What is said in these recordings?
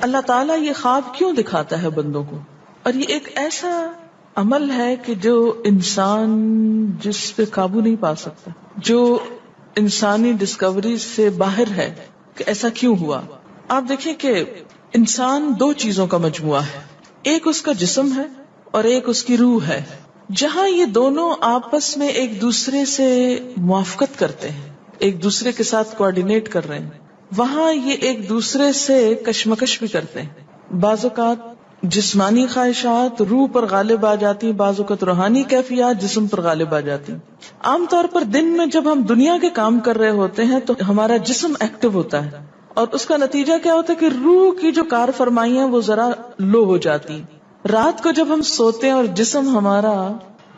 اللہ تعالیٰ یہ خواب کیوں دکھاتا ہے بندوں کو؟ اور یہ ایک ایسا عمل ہے کہ جو انسان جس پہ قابو نہیں پا سکتا، جو انسانی ڈسکوری سے باہر ہے کہ ایسا کیوں ہوا. آپ دیکھیں کہ انسان دو چیزوں کا مجموعہ ہے، ایک اس کا جسم ہے اور ایک اس کی روح ہے. جہاں یہ دونوں آپس میں ایک دوسرے سے موافقت کرتے ہیں، ایک دوسرے کے ساتھ کوآرڈینیٹ کر رہے ہیں، وہاں یہ ایک دوسرے سے کشمکش بھی کرتے ہیں. بعض اوقات جسمانی خواہشات روح پر غالب آ جاتی ہیں، بعض اوقات روحانی کیفیات جسم پر غالب آ جاتی ہیں. عام طور پر دن میں جب ہم دنیا کے کام کر رہے ہوتے ہیں تو ہمارا جسم ایکٹیو ہوتا ہے، اور اس کا نتیجہ کیا ہوتا ہے کہ روح کی جو کار فرمائی ہیں وہ ذرا لو ہو جاتی. رات کو جب ہم سوتے ہیں اور جسم ہمارا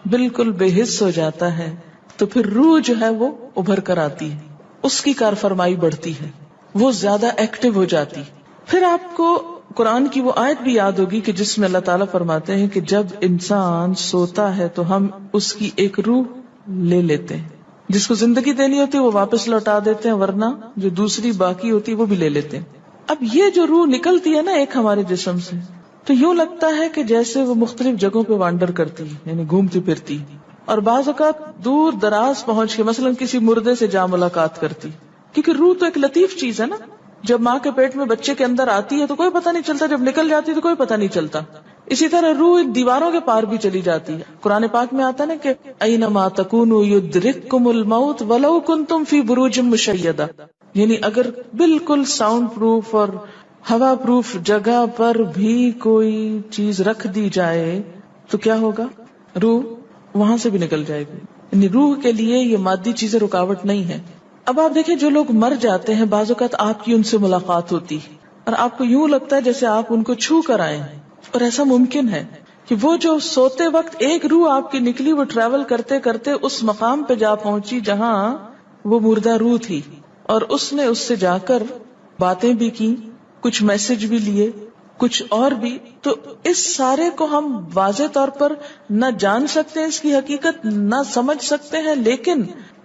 بالکل بے حس ہو جاتا ہے تو پھر روح جو ہے وہ ابھر کر آتی ہے، اس کی کار فرمائی بڑھتی ہے، وہ زیادہ ایکٹیو ہو جاتی. پھر آپ کو قرآن کی وہ آیت بھی یاد ہوگی کہ جس میں اللہ تعالیٰ فرماتے ہیں کہ جب انسان سوتا ہے تو ہم اس کی ایک روح لے لیتے ہیں، جس کو زندگی دینی ہوتی ہے وہ واپس لوٹا دیتے ہیں، ورنہ جو دوسری باقی ہوتی ہے وہ بھی لے لیتے ہیں. اب یہ جو روح نکلتی ہے نا ایک ہمارے جسم سے، تو یوں لگتا ہے کہ جیسے وہ مختلف جگہوں پہ وانڈر کرتی ہے، یعنی گھومتی پھرتی، اور بعض اوقات دور دراز پہنچ کے مثلا کسی مردے سے جا ملاقات کرتی، کیونکہ روح تو ایک لطیف چیز ہے نا. جب ماں کے پیٹ میں بچے کے اندر آتی ہے تو کوئی پتہ نہیں چلتا، جب نکل جاتی ہے تو کوئی پتہ نہیں چلتا. اسی طرح روح دیواروں کے پار بھی چلی جاتی ہے. قرآن پاک میں آتا ہے نا کہ اینما تکونوا یدرککم الموت ولو کنتم فی بروج مشیدہ، یعنی اگر بالکل ساؤنڈ پروف اور ہوا پروف جگہ پر بھی کوئی چیز رکھ دی جائے تو کیا ہوگا؟ روح وہاں سے بھی نکل جائے گی. یعنی روح کے لیے یہ مادی چیزیں رکاوٹ نہیں ہے. اب آپ دیکھیں جو لوگ مر جاتے ہیں بعض اوقات آپ کی ان سے ملاقات ہوتی اور آپ کو یوں لگتا ہے جیسے آپ ان کو چھو کر آئے ہیں. اور ایسا ممکن ہے کہ وہ جو سوتے وقت ایک روح آپ کی نکلی، وہ ٹریول کرتے کرتے اس مقام پہ جا پہنچی جہاں وہ مردہ روح تھی، اور اس نے اس سے جا کر باتیں بھی کی، کچھ میسج بھی لیے، کچھ اور بھی. تو اس سارے کو ہم واضح طور پر نہ جان سکتے ہیں، اس کی حقیقت نہ سمجھ سکتے ہیں، لیکن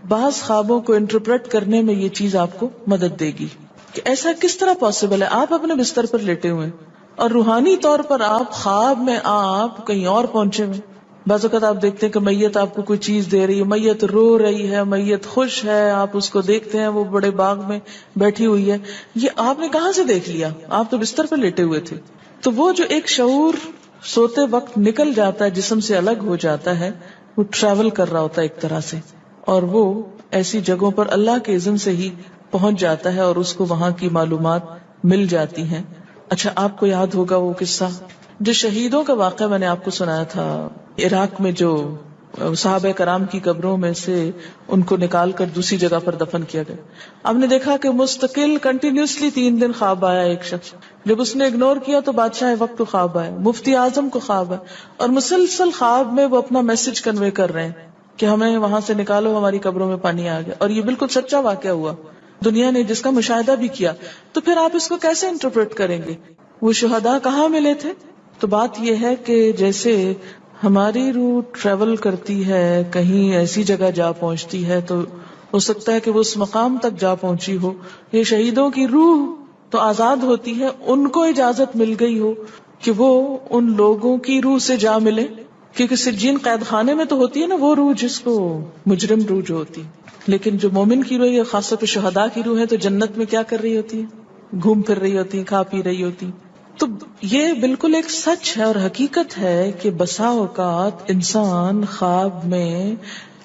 بعض خوابوں کو انٹرپریٹ کرنے میں یہ چیز آپ کو مدد دے گی کہ ایسا کس طرح پاسبل ہے. آپ اپنے بستر پر لیٹے ہوئے اور روحانی طور پر آپ خواب میں آپ کہیں اور پہنچے ہوئے. بعض اوقات آپ دیکھتے ہیں کہ میت آپ کو کوئی چیز دے رہی ہے، میت رو رہی ہے، میت خوش ہے، آپ اس کو دیکھتے ہیں وہ بڑے باغ میں بیٹھی ہوئی ہے. یہ آپ نے کہاں سے دیکھ لیا؟ آپ تو بستر پر لیٹے ہوئے تھے. تو وہ جو ایک شعور سوتے وقت نکل جاتا ہے، جسم سے الگ ہو جاتا ہے، وہ ٹریول کر رہا ہوتا ہے ایک طرح سے، اور وہ ایسی جگہوں پر اللہ کے اذن سے ہی پہنچ جاتا ہے اور اس کو وہاں کی معلومات مل جاتی ہیں. اچھا آپ کو یاد ہوگا وہ قصہ جو شہیدوں کا واقعہ میں نے آپ کو سنایا تھا، عراق میں جو صحابہ کرام کی قبروں میں سے ان کو نکال کر دوسری جگہ پر دفن کیا گیا. آپ نے دیکھا کہ مستقل کنٹینیوسلی 3 دن خواب آیا ایک شخص، جب اس نے اگنور کیا تو بادشاہ وقت کو خواب آیا، مفتی اعظم کو خواب آیا، اور مسلسل خواب میں وہ اپنا میسج کنوے کر رہے ہیں کہ ہمیں وہاں سے نکالو، ہماری قبروں میں پانی آ گیا. اور یہ بالکل سچا واقعہ ہوا، دنیا نے جس کا مشاہدہ بھی کیا. تو پھر آپ اس کو کیسے انٹرپریٹ کریں گے؟ وہ شہداء کہاں ملے تھے؟ تو بات یہ ہے کہ جیسے ہماری روح ٹریول کرتی ہے، کہیں ایسی جگہ جا پہنچتی ہے تو ہو سکتا ہے کہ وہ اس مقام تک جا پہنچی ہو. یہ شہیدوں کی روح تو آزاد ہوتی ہے، ان کو اجازت مل گئی ہو کہ وہ ان لوگوں کی روح سے جا ملے، کیونکہ سجین قید خانے میں تو ہوتی ہے نا وہ روح جس کو مجرم روح جو ہوتی، لیکن جو مومن کی روح ہے، خاص طور پہ شہداء کی روح ہے، تو جنت میں کیا کر رہی ہوتی ہے؟ گھوم پھر رہی ہوتی ہیں، کھا پی رہی ہوتی. تو یہ بالکل ایک سچ ہے اور حقیقت ہے کہ بسا اوقات انسان خواب میں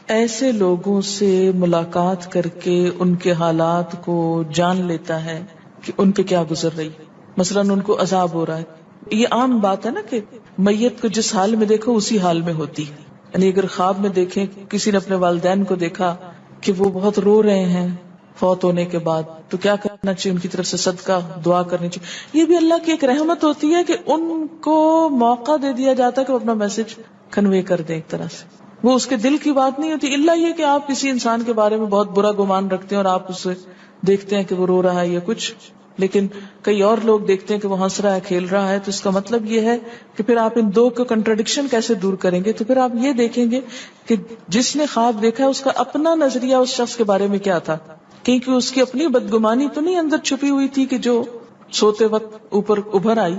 ایسے لوگوں سے ملاقات کر کے ان کے حالات کو جان لیتا ہے کہ ان پہ کیا گزر رہی. مثلاً ان کو عذاب ہو رہا ہے. یہ عام بات ہے نا کہ میت کو جس حال میں دیکھو اسی حال میں ہوتی. یعنی اگر خواب میں دیکھیں کسی نے اپنے والدین کو دیکھا کہ وہ بہت رو رہے ہیں فوت ہونے کے بعد، تو کیا کرنا چاہیے؟ ان کی طرف سے صدقہ دعا کرنی چاہیے. یہ بھی اللہ کی ایک رحمت ہوتی ہے کہ ان کو موقع دے دیا جاتا ہے کہ وہ اپنا میسج کنوے کر دیں. ایک طرح سے وہ اس کے دل کی بات نہیں ہوتی، الا یہ کہ آپ کسی انسان کے بارے میں بہت برا گمان رکھتے ہیں اور آپ اسے دیکھتے ہیں کہ وہ رو رہا ہے یا کچھ، لیکن کئی اور لوگ دیکھتے ہیں کہ وہ ہنس رہا ہے، کھیل رہا ہے. تو اس کا مطلب یہ ہے کہ پھر آپ ان دو کو کنٹرڈکشن کیسے دور کریں گے؟ تو پھر آپ یہ دیکھیں گے کہ جس نے خواب دیکھا ہے اس کا اپنا نظریہ اس شخص کے بارے میں کیا تھا، کیونکہ اس کی اپنی بدگمانی تو نہیں اندر چھپی ہوئی تھی کہ جو سوتے وقت اوپر ابھر آئی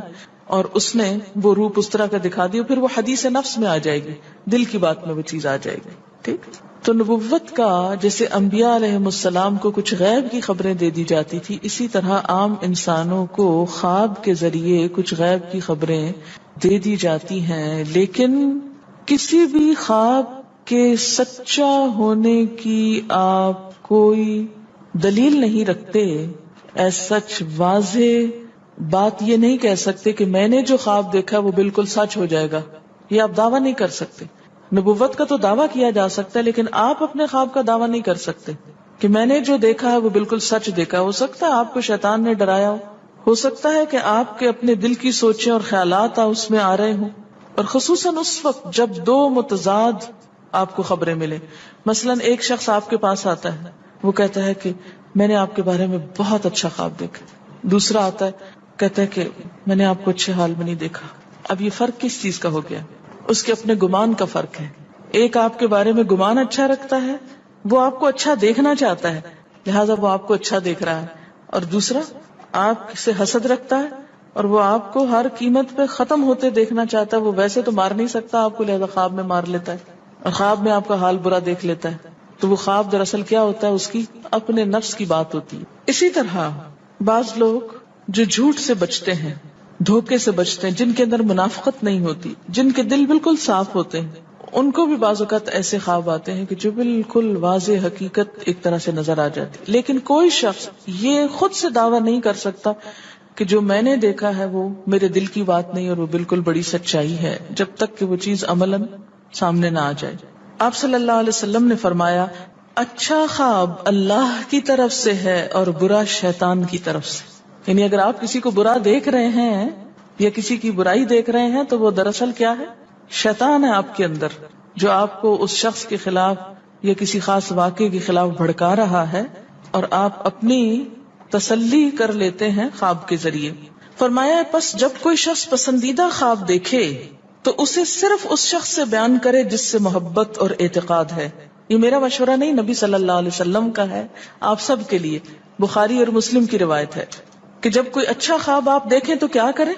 اور اس نے وہ روپ اس طرح کا دکھا دیا، پھر وہ حدیث نفس میں آ جائے گی، دل کی بات میں وہ چیز آ جائے گی. ٹھیک. تو نبوت کا جیسے انبیاء علیہ السلام کو کچھ غیب کی خبریں دے دی جاتی تھی، اسی طرح عام انسانوں کو خواب کے ذریعے کچھ غیب کی خبریں دے دی جاتی ہیں. لیکن کسی بھی خواب کے سچا ہونے کی آپ کوئی دلیل نہیں رکھتے. ایس سچ واضح بات یہ نہیں کہہ سکتے کہ میں نے جو خواب دیکھا وہ بالکل سچ ہو جائے گا، یہ آپ دعویٰ نہیں کر سکتے. نبوت کا تو دعویٰ کیا جا سکتا ہے، لیکن آپ اپنے خواب کا دعویٰ نہیں کر سکتے کہ میں نے جو دیکھا ہے وہ بالکل سچ دیکھا. ہو سکتا ہے آپ کو شیطان نے ڈرایا ہو سکتا ہے کہ آپ کے اپنے دل کی سوچیں اور خیالات اس میں آ رہے ہوں، اور خصوصاً اس وقت جب دو متضاد آپ کو خبریں ملے. مثلاً ایک شخص آپ کے پاس آتا ہے، وہ کہتا ہے کہ میں نے آپ کے بارے میں بہت اچھا خواب دیکھا. دوسرا آتا ہے، کہتا ہے کہ میں نے آپ کو اچھے حال میں نہیں دیکھا. اب یہ فرق کس چیز کا ہو گیا؟ اس کے اپنے گمان کا فرق ہے. ایک آپ کے بارے میں گمان اچھا رکھتا ہے، وہ آپ کو اچھا دیکھنا چاہتا ہے، لہٰذا وہ آپ کو اچھا دیکھ رہا ہے. اور دوسرا آپ سے حسد رکھتا ہے اور وہ آپ کو ہر قیمت پہ ختم ہوتے دیکھنا چاہتا ہے. وہ ویسے تو مار نہیں سکتا آپ کو، لہٰذا خواب میں مار لیتا ہے اور خواب میں آپ کا حال برا دیکھ لیتا ہے. تو وہ خواب دراصل کیا ہوتا ہے؟ اس کی اپنے نفس کی بات ہوتی ہے. اسی طرح بعض لوگ جو جھوٹ سے بچتے ہیں، دھوکے سے بچتے ہیں، جن کے اندر منافقت نہیں ہوتی، جن کے دل بالکل صاف ہوتے ہیں، ان کو بھی بعض اوقات ایسے خواب آتے ہیں کہ جو بالکل واضح حقیقت ایک طرح سے نظر آ جاتی. لیکن کوئی شخص یہ خود سے دعویٰ نہیں کر سکتا کہ جو میں نے دیکھا ہے وہ میرے دل کی بات نہیں اور وہ بالکل بڑی سچائی ہے، جب تک کہ وہ چیز عملاً سامنے نہ آ جائے. آپ صلی اللہ علیہ وسلم نے فرمایا، اچھا خواب اللہ کی طرف سے ہے اور برا شیطان کی طرف سے. یعنی اگر آپ کسی کو برا دیکھ رہے ہیں یا کسی کی برائی دیکھ رہے ہیں تو وہ دراصل کیا ہے؟ شیطان ہے آپ کے اندر، جو آپ کو اس شخص کے خلاف یا کسی خاص واقعے کے خلاف بھڑکا رہا ہے، اور آپ اپنی تسلی کر لیتے ہیں خواب کے ذریعے. فرمایا پس جب کوئی شخص پسندیدہ خواب دیکھے تو اسے صرف اس شخص سے بیان کرے جس سے محبت اور اعتقاد ہے. یہ میرا مشورہ نہیں، نبی صلی اللہ علیہ وسلم کا ہے آپ سب کے لیے. بخاری اور مسلم کی روایت ہے کہ جب کوئی اچھا خواب آپ دیکھیں تو کیا کریں؟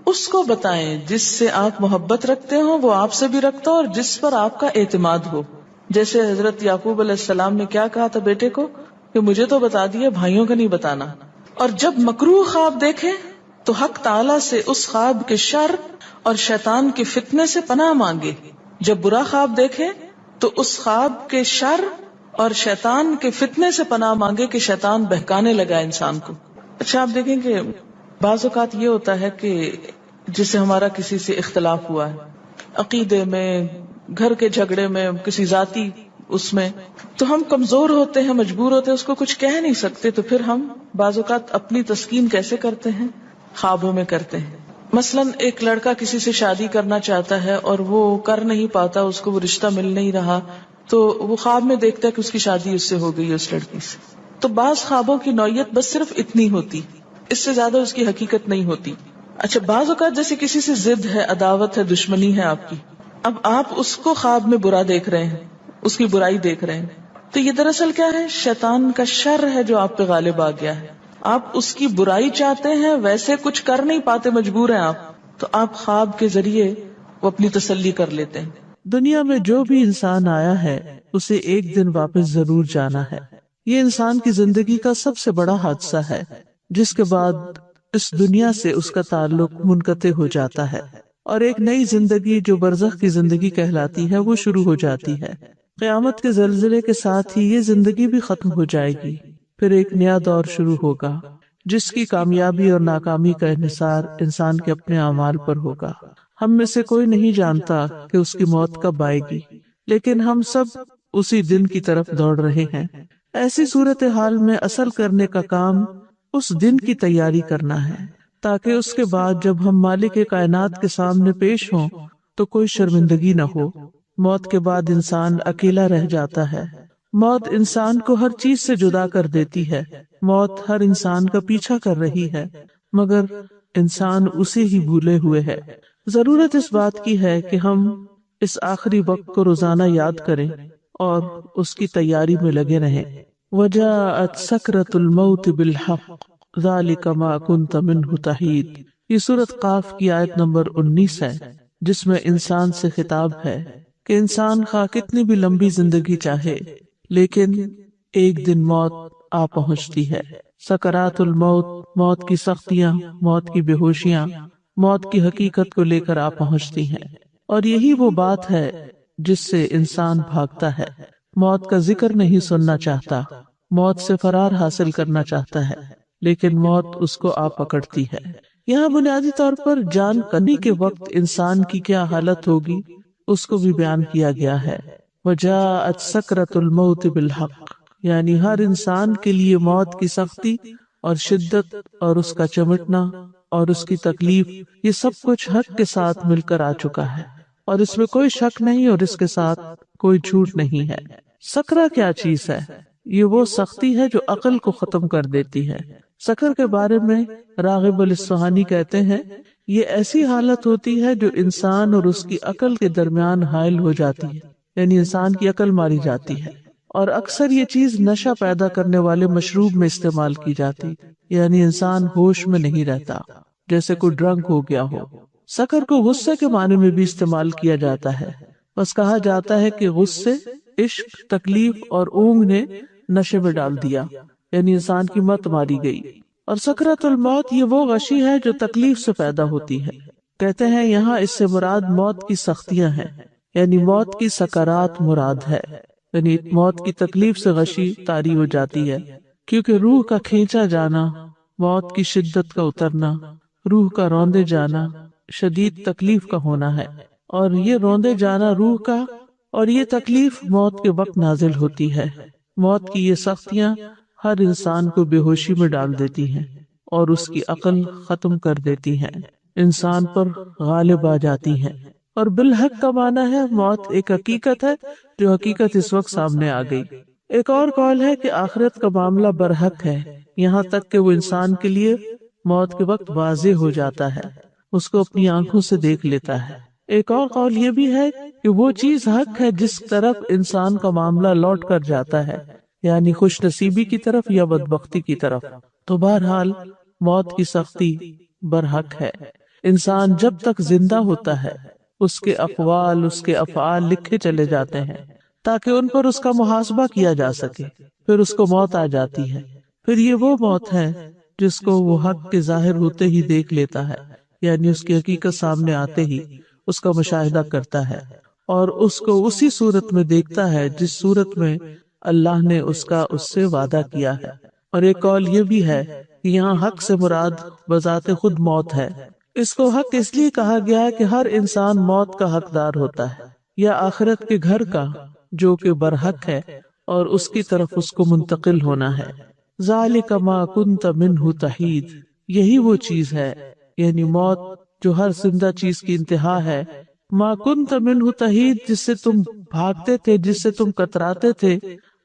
اس کو بتائیں جس سے آپ محبت رکھتے ہو، وہ آپ سے بھی رکھتا ہو اور جس پر آپ کا اعتماد ہو. جیسے حضرت یعقوب علیہ السلام نے کیا کہا تھا بیٹے کو کہ مجھے تو بتا دیا، بھائیوں کا نہیں بتانا. اور جب مکروہ خواب دیکھیں تو حق تعالی سے اس خواب کے شر اور شیطان کے فتنے سے پناہ مانگے. جب برا خواب دیکھیں تو اس خواب کے شر اور شیطان کے فتنے سے پناہ مانگے کہ شیطان بہکانے لگا انسان کو. اچھا آپ دیکھیں کہ بعض اوقات یہ ہوتا ہے کہ جسے ہمارا کسی سے اختلاف ہوا ہے، عقیدے میں، گھر کے جھگڑے میں، کسی ذاتی اس میں، تو ہم کمزور ہوتے ہیں، مجبور ہوتے ہیں، اس کو کچھ کہہ نہیں سکتے. تو پھر ہم بعض اوقات اپنی تسکین کیسے کرتے ہیں؟ خوابوں میں کرتے ہیں. مثلاً ایک لڑکا کسی سے شادی کرنا چاہتا ہے اور وہ کر نہیں پاتا، اس کو وہ رشتہ مل نہیں رہا، تو وہ خواب میں دیکھتا ہے کہ اس کی شادی اس سے ہو گئی ہے، اس لڑکی سے. تو بعض خوابوں کی نوعیت بس صرف اتنی ہوتی، اس سے زیادہ اس کی حقیقت نہیں ہوتی. اچھا بعض اوقات جیسے کسی سے ضد ہے، عداوت ہے، دشمنی ہے آپ کی، اب آپ اس کو خواب میں برا دیکھ رہے ہیں، اس کی برائی دیکھ رہے ہیں، تو یہ دراصل کیا ہے؟ شیطان کا شر ہے جو آپ پہ غالب آ گیا ہے. آپ اس کی برائی چاہتے ہیں، ویسے کچھ کر نہیں پاتے، مجبور ہیں آپ، تو آپ خواب کے ذریعے وہ اپنی تسلی کر لیتے ہیں. دنیا میں جو بھی انسان آیا ہے اسے ایک دن واپس ضرور جانا ہے. یہ انسان کی زندگی کا سب سے بڑا حادثہ ہے، جس کے بعد اس دنیا سے اس کا تعلق منقطع ہو جاتا ہے اور ایک نئی زندگی جو برزخ کی زندگی کہلاتی ہے وہ شروع ہو جاتی ہے. قیامت کے زلزلے کے ساتھ ہی یہ زندگی بھی ختم ہو جائے گی، پھر ایک نیا دور شروع ہوگا جس کی کامیابی اور ناکامی کا انحصار انسان کے اپنے اعمال پر ہوگا. ہم میں سے کوئی نہیں جانتا کہ اس کی موت کب آئے گی، لیکن ہم سب اسی دن کی طرف دوڑ رہے ہیں. ایسی صورتحال میں اصل کرنے کا کام اس دن کی تیاری کرنا ہے، تاکہ اس کے بعد جب ہم مالک کائنات کے سامنے پیش ہوں تو کوئی شرمندگی نہ ہو. موت کے بعد انسان اکیلا رہ جاتا ہے. موت انسان کو ہر چیز سے جدا کر دیتی ہے. موت ہر انسان کا پیچھا کر رہی ہے، مگر انسان اسے ہی بھولے ہوئے ہے. ضرورت اس بات کی ہے کہ ہم اس آخری وقت کو روزانہ یاد کریں اور اس کی تیاری میں لگے رہیں. وجاءت سکرۃ الموت بالحق ذالک ما کنت منہ تحید۔ یہ سورۃ قاف کی آیت نمبر 19 ہے، جس میں انسان سے خطاب ہے کہ انسان خواہ کتنی بھی لمبی زندگی چاہے لیکن ایک دن موت آ پہنچتی ہے۔ سکرات الموت، موت کی سختیاں، موت کی بے ہوشیاں، موت کی حقیقت کو لے کر آ پہنچتی ہیں، اور یہی وہ بات ہے جس سے انسان بھاگتا ہے، موت کا ذکر نہیں سننا چاہتا، موت سے فرار حاصل کرنا چاہتا ہے، لیکن موت اس کو آ پکڑتی ہے۔ یہاں بنیادی طور پر جان کنی کے وقت انسان کی کیا حالت ہوگی اس کو بھی بیان کیا گیا ہے۔ وجاءت سکرۃ الموت بالحق، یعنی ہر انسان کے لیے موت کی سختی اور شدت اور اس کا چمٹنا اور اس کی تکلیف، یہ سب کچھ حق کے ساتھ مل کر آ چکا ہے، اور اس میں کوئی شک نہیں اور اس کے ساتھ کوئی جھوٹ نہیں ہے۔ سکرہ کیا چیز ہے؟ یہ وہ سختی ہے جو عقل کو ختم کر دیتی ہے۔ سکر کے بارے میں راغب الاصفہانی کہتے ہیں، یہ ایسی حالت ہوتی ہے جو انسان اور اس کی عقل کے درمیان حائل ہو جاتی ہے، یعنی انسان کی عقل ماری جاتی ہے، اور اکثر یہ چیز نشہ پیدا کرنے والے مشروب میں استعمال کی جاتی، یعنی انسان ہوش میں نہیں رہتا، جیسے کوئی ڈرنک ہو گیا ہو۔ سکر کو غصے کے معنی میں بھی استعمال کیا جاتا ہے، بس کہا جاتا ہے کہ غصے، عشق، تکلیف اور اونگ نے نشے میں ڈال دیا، یعنی انسان کی مت ماری گئی۔ اور سکرات الموت یہ وہ غشی ہے جو تکلیف سے پیدا ہوتی ہے۔ کہتے ہیں یہاں اس سے مراد موت کی سختیاں ہیں، یعنی موت کی سکرات مراد ہے، یعنی موت کی تکلیف سے غشی طاری ہو جاتی ہے، کیونکہ روح کا کھینچا جانا، موت کی شدت کا اترنا، روح کا روندے جانا، شدید تکلیف کا ہونا ہے، اور یہ روندے جانا روح کا اور یہ تکلیف موت کے وقت نازل ہوتی ہے۔ موت کی یہ سختیاں ہر انسان کو بے ہوشی میں ڈال دیتی ہیں اور اس کی عقل ختم کر دیتی ہیں، انسان پر غالب آ جاتی ہیں۔ اور بالحق کا معنی ہے موت ایک حقیقت ہے جو حقیقت اس وقت سامنے آ گئی۔ ایک اور قول ہے کہ آخرت کا معاملہ برحق ہے، یہاں تک کہ وہ انسان کے لیے موت کے وقت واضح ہو جاتا ہے، اس کو اپنی آنکھوں سے دیکھ لیتا ہے۔ ایک اور قول یہ بھی ہے کہ وہ چیز حق ہے جس طرف انسان کا معاملہ لوٹ کر جاتا ہے، یعنی خوش نصیبی کی طرف یا بدبختی کی طرف۔ تو بہرحال موت کی سختی برحق ہے۔ انسان جب تک زندہ ہوتا ہے اس کے اقوال، اس کے افعال لکھے چلے جاتے ہیں تاکہ ان پر اس کا محاسبہ کیا جا سکے، پھر اس کو موت آ جاتی ہے۔ پھر یہ وہ موت ہے جس کو وہ حق کے ظاہر ہوتے ہی دیکھ لیتا ہے، یعنی اس کی حقیقت سامنے آتے ہی اس کا مشاہدہ کرتا ہے اور اس کو اسی صورت میں دیکھتا ہے جس صورت میں اللہ نے اس سے وعدہ کیا ہے۔ اور ایک قول یہ بھی ہے کہ یہاں حق سے مراد بذات خود موت ہے۔ اس کو حق اس لیے کہا گیا ہے کہ ہر انسان موت کا حقدار ہوتا ہے، یا آخرت کے گھر کا جو کہ برحق ہے، اور اس کی طرف اس کو منتقل ہونا ہے۔ ذالک ما کنت منہ تحید، یہی وہ چیز ہے، یعنی موت جو ہر زندہ چیز کی انتہا ہے۔ ما کنت منہ تحید، جس سے تم بھاگتے تھے، جس سے تم کتراتے تھے،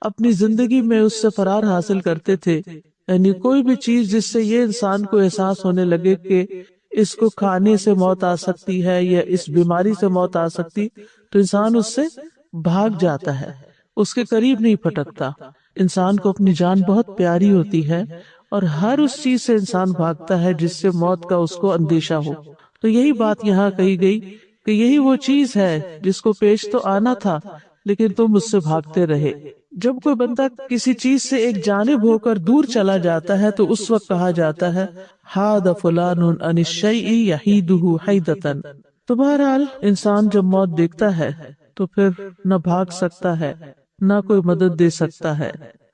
اپنی زندگی میں اس سے فرار حاصل کرتے تھے، یعنی کوئی بھی چیز جس سے یہ انسان کو احساس ہونے لگے کہ اس کو کھانے سے موت آ سکتی ہے یا اس بیماری سے موت آ سکتی، تو انسان اس سے بھاگ جاتا ہے، اس کے قریب نہیں پھٹکتا۔ انسان کو اپنی جان بہت پیاری ہوتی ہے اور ہر اس چیز سے انسان بھاگتا ہے جس سے موت کا اس کو اندیشہ ہو۔ تو یہی بات یہاں کہی گئی کہ یہی وہ چیز ہے جس کو پیش تو آنا تھا لیکن تم اس سے بھاگتے رہے۔ جب کوئی بندہ کسی چیز سے ایک جانب ہو کر دور چلا جاتا ہے تو اس وقت کہا جاتا ہے حاد فلان عن الشیء یحیدہ حیدۃ۔ تو بہرحال انسان جب موت دیکھتا ہے تو پھر نہ بھاگ سکتا ہے، نہ کوئی مدد دے سکتا ہے،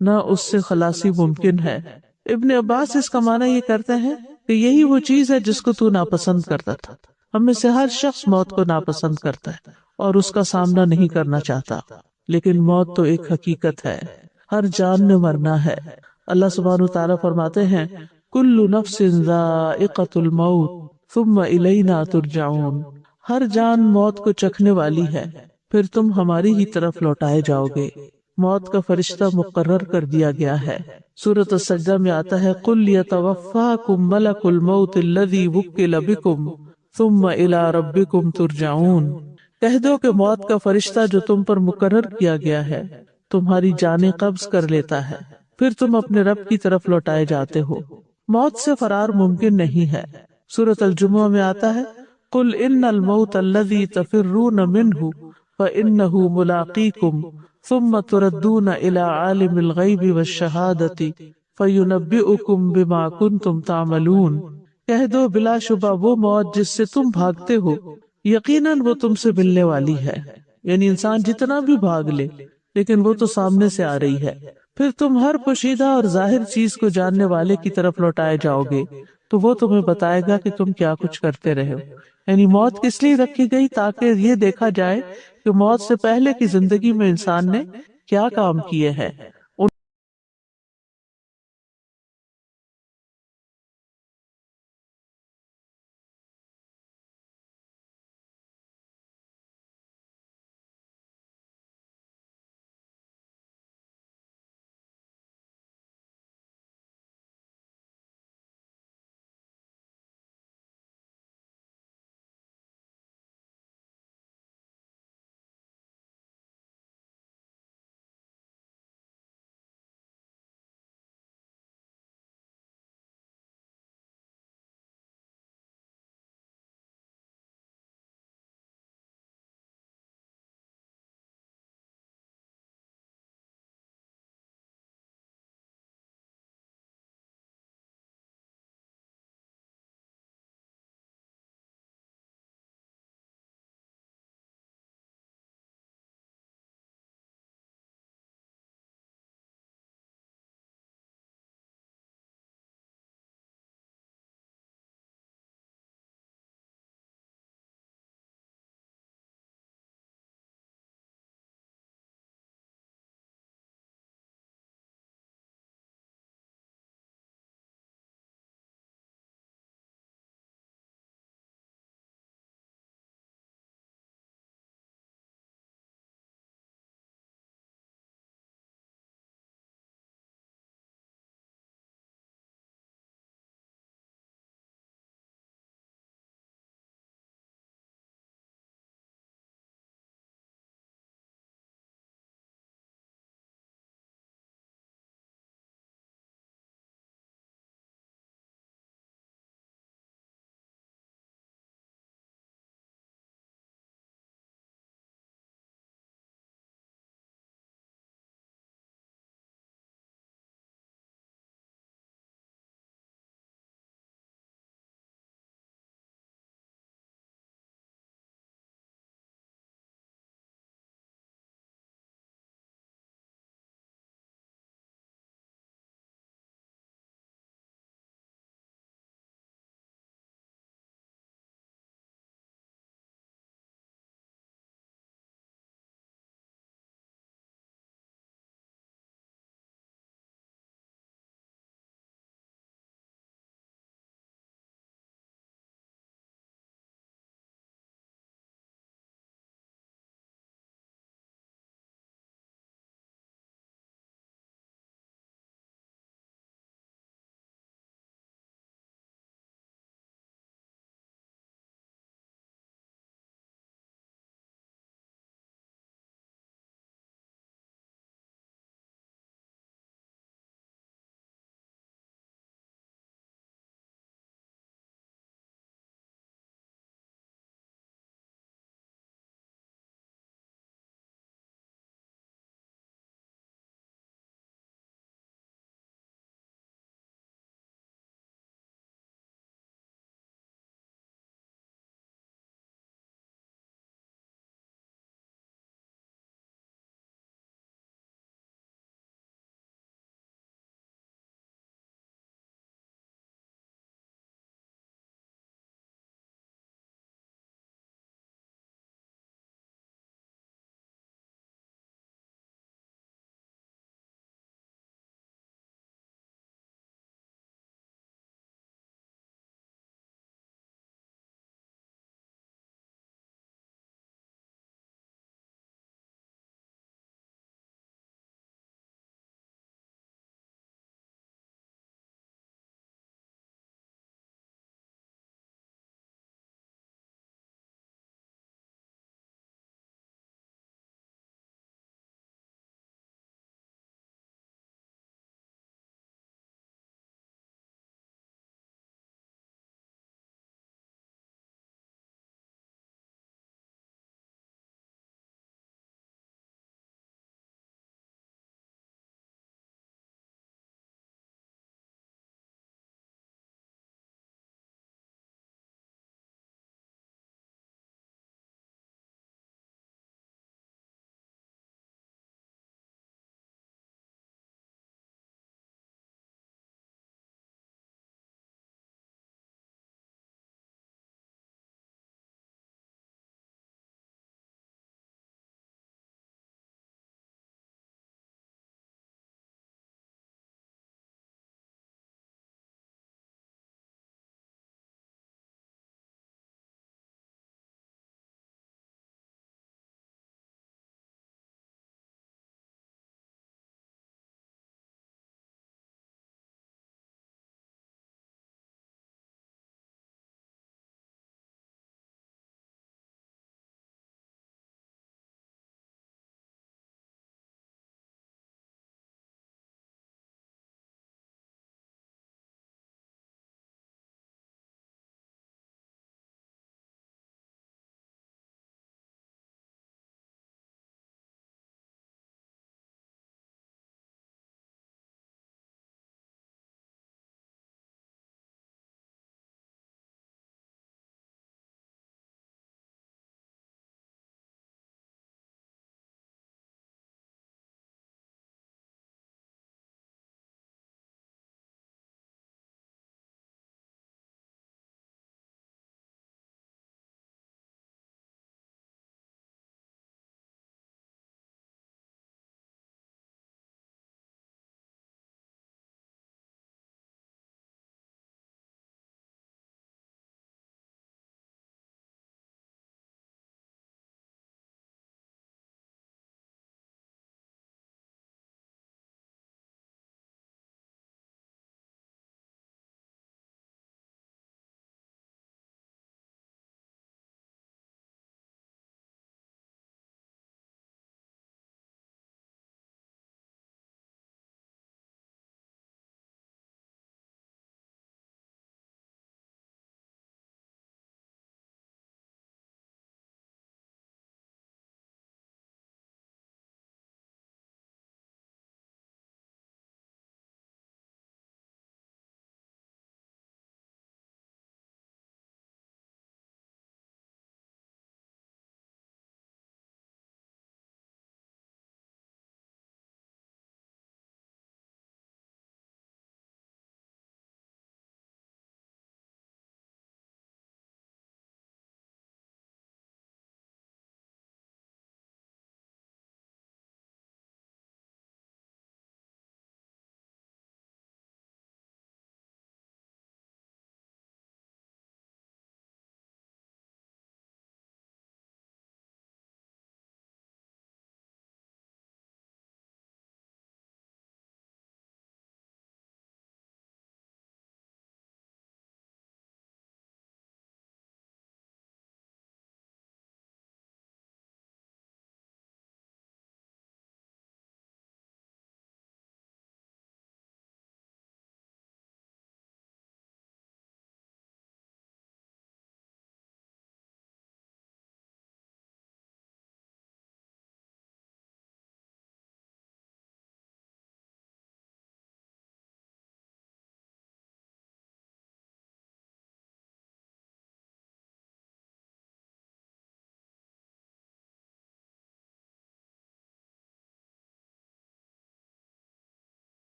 نہ اس سے خلاصی ممکن ہے۔ ابن عباس اس کا معنی یہ کرتے ہیں کہ یہی وہ چیز ہے جس کو تو ناپسند کرتا تھا۔ ہم میں سے ہر شخص موت کو ناپسند کرتا ہے اور اس کا سامنا نہیں کرنا چاہتا، لیکن موت تو ایک حقیقت ہے، ہر جان نے مرنا ہے۔ اللہ سبحانہ وتعالی فرماتے ہیں کل نفس ذائقۃ الموت ثم الینا ترجعون، ہر جان موت کو چکھنے والی ہے، پھر تم ہماری ہی طرف لوٹائے جاؤ گے۔ موت کا فرشتہ مقرر کر دیا گیا ہے۔ سورۃ السجدہ میں آتا ہے قل یتوفاکم ملک الموت الذی وکل بکم ثم الی ربکم ترجعون، کہہ دو کہ موت کا فرشتہ جو تم پر مقرر کیا گیا ہے تمہاری جانیں قبض کر لیتا ہے، پھر تم اپنے رب کی طرف لوٹائے جاتے ہو۔ موت سے فرار ممکن نہیں ہے۔ سورۃ الجمعہ میں آتا ہے قل ان الموت الذی تفرون منہ فانہ ملاقیکم ثم تردون الی عالم الغیب والشہادۃ فینبئکم بما کنتم تعملون، کہہ دو بلا شبہ وہ موت جس سے تم بھاگتے ہو یقیناً وہ تم سے ملنے والی ہے، یعنی انسان جتنا بھی بھاگ لے لیکن وہ تو سامنے سے آ رہی ہے، پھر تم ہر پوشیدہ اور ظاہر چیز کو جاننے والے کی طرف لوٹائے جاؤ گے تو وہ تمہیں بتائے گا کہ تم کیا کچھ کرتے رہے ہو۔ یعنی موت کس لیے رکھی گئی؟ تاکہ یہ دیکھا جائے کہ موت سے پہلے کی زندگی میں انسان نے کیا کام کیے ہیں،